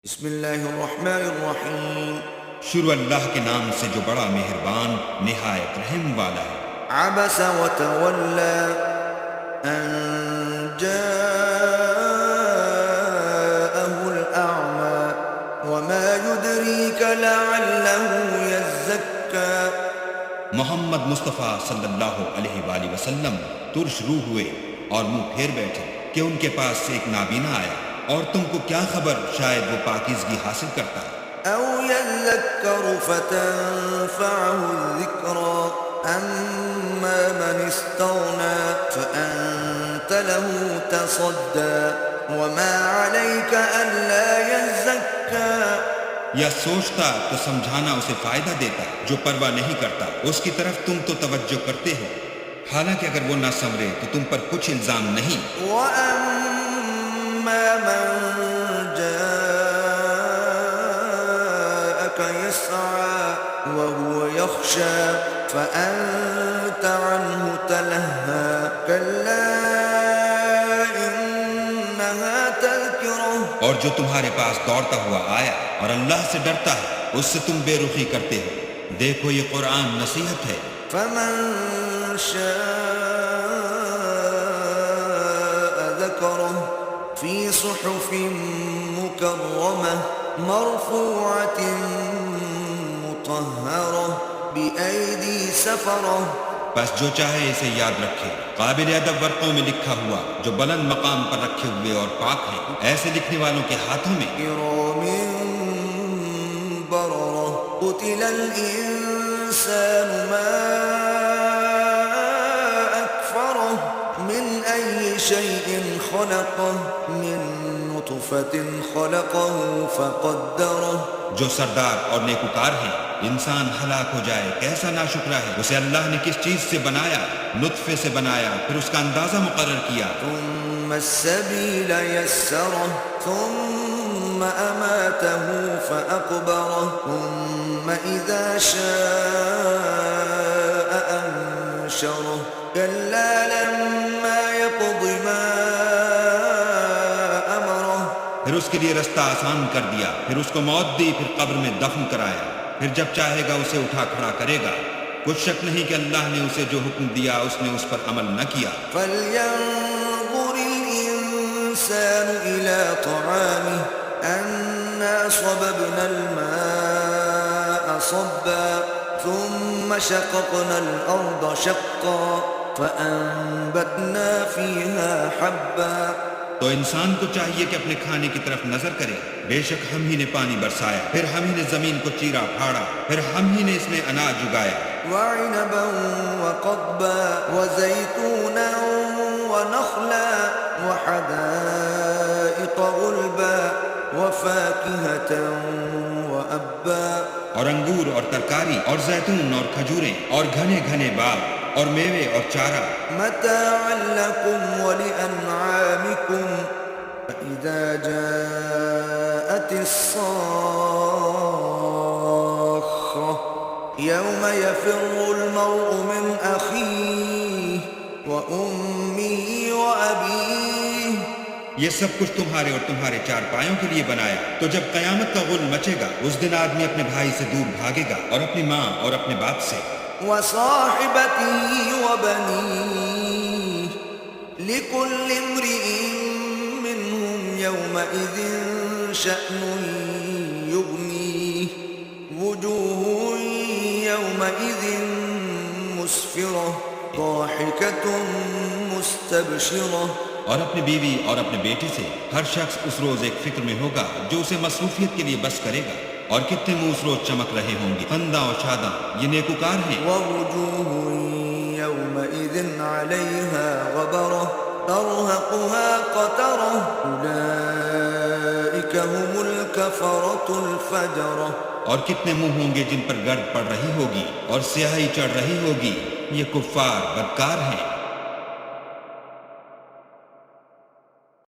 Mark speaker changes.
Speaker 1: بسم اللہ الرحمن الرحیم.
Speaker 2: شروع اللہ کے نام سے جو بڑا مہربان نہایت رحم والا ہے.
Speaker 1: عبس وتولى ان جاءه الأعمى وما يدريك لعله يزكى.
Speaker 2: محمد مصطفیٰ صلی اللہ علیہ وآلہ وسلم ترش روح ہوئے اور منہ پھیر بیٹھے کہ ان کے پاس سے ایک نابینا آیا، اور تم کو کیا خبر شاید وہ پاکیزگی حاصل کرتا ہے.
Speaker 1: او يذكر فتنفعه الذكرى اما من استغنى فأنت له تصدى وما عليك ألا يزكى.
Speaker 2: یا سوچتا تو سمجھانا اسے فائدہ دیتا، جو پرواہ نہیں کرتا اس کی طرف تم تو توجہ کرتے ہو، حالانکہ اگر وہ نہ سنورے تو تم پر کچھ الزام نہیں.
Speaker 1: وَأَمَّا مَن جَاءَكَ يَسْعَى وَهُوَ يَخْشَى فَأَنْتَ عَنْهُ تَلَهَّى كَلَّا إِنَّهَا تَذْكِرَةٌ.
Speaker 2: اور جو تمہارے پاس دوڑتا ہوا آیا اور اللہ سے ڈرتا ہے اس سے تم بے رخی کرتے ہو. دیکھو یہ قرآن نصیحت ہے.
Speaker 1: فَمَن شَاءَ ذَكَرَهُ فِي صُحُفٍ مُكَرَّمَةٍ مَرْفُوعَةٍ مُطَهَّرَةٍ بِأَيْدِي سَفَرَةٍ.
Speaker 2: بس جو چاہے اسے یاد رکھے، قابل ادب ورقوں میں لکھا ہوا جو بلند مقام پر رکھے ہوئے اور پاک ہیں، ایسے لکھنے والوں کے ہاتھوں میں.
Speaker 1: كِرَامٍ بَرَرَةٍ قُتِلَ الْإِنسَانُ مَا أَكْفَرَهُ مِنْ أَيِّ شَيْءٍ خَلَقَهُ مِنْ نُطْفَةٍ خَلَقَهُ فَقَدَّرَهُ.
Speaker 2: جو سردار اور نیکوکار ہیں، انسان ہلاک ہو جائے کیسا ناشکرا ہے. اسے اللہ نے کس چیز سے بنایا؟ نطفے سے بنایا، پھر اس کا اندازہ مقرر کیا.
Speaker 1: ثم السبيل يسره ثم أماته فأقبره ثم إذا شاء أنشره كلا لما يقض ما أمره.
Speaker 2: پھر اس کے لیے رستہ آسان کر دیا، پھر اس کو موت دی، پھر قبر میں دفن کرایا، پھر جب چاہے گا اسے اٹھا کھڑا کرے گا. کچھ شک نہیں کہ اللہ نے اسے جو حکم دیا اس نے اس پر عمل نہ کیا.
Speaker 1: فَلْيَنظُرِ الْإِنسَانُ إِلَى طَعَامِهِ أَنَّا صَبَبْنَا الْمَاءَ صَبًّا ثُمَّ شَقَقْنَا الْأَرْضَ شَقًّا فَأَنبَتْنَا فِيهَا حَبًّا.
Speaker 2: تو انسان کو چاہیے کہ اپنے کھانے کی طرف نظر کرے. بے شک ہم ہی نے پانی برسایا، پھر ہم ہی نے زمین کو چیرا پھاڑا، پھر ہم ہی نے اس میں اناج اگایا.
Speaker 1: وعنبا وقضبا وزيتونا ونخلا وحدائق غلبا وفاكهة وأبا.
Speaker 2: اور انگور اور ترکاری اور زیتون اور کھجوریں اور گھنے گھنے باغ اور میوے اور چارہ.
Speaker 1: متاعا لكم ولأنعامكم فإذا جاءت الصاخة يوم يفر المرء من أخيه وأمه وأبيه.
Speaker 2: یہ سب کچھ تمہارے اور تمہارے چار پایوں کے لیے بنایا. تو جب قیامت کا غل مچے گا اس دن آدمی اپنے بھائی سے دور بھاگے گا اور اپنی ماں اور اپنے باپ سے.
Speaker 1: وصاحبته وبنيه لكل امرئ منهم يومئذ شأن يغنيه وجوه يومئذ مسفرة ضاحكة مستبشرة.
Speaker 2: اور اپنی بیوی اور اپنے بیٹے سے ہر شخص اس روز ایک فکر میں ہوگا جو اسے مصروفیت کے لیے بس کرے گا. اور کتنے منہ اس روز چمک رہے ہوں گے، خنداں اور شاداں. یہ نیکوکار ہیں.
Speaker 1: ووجوه يومئذ عليها غبرة ترهقها قترة أولئك هم الكفرة الفجرة.
Speaker 2: اور کتنے منہ ہوں گے جن پر گرد پڑ رہی ہوگی اور سیاہی چڑھ رہی ہوگی. یہ کفار بدکار ہیں.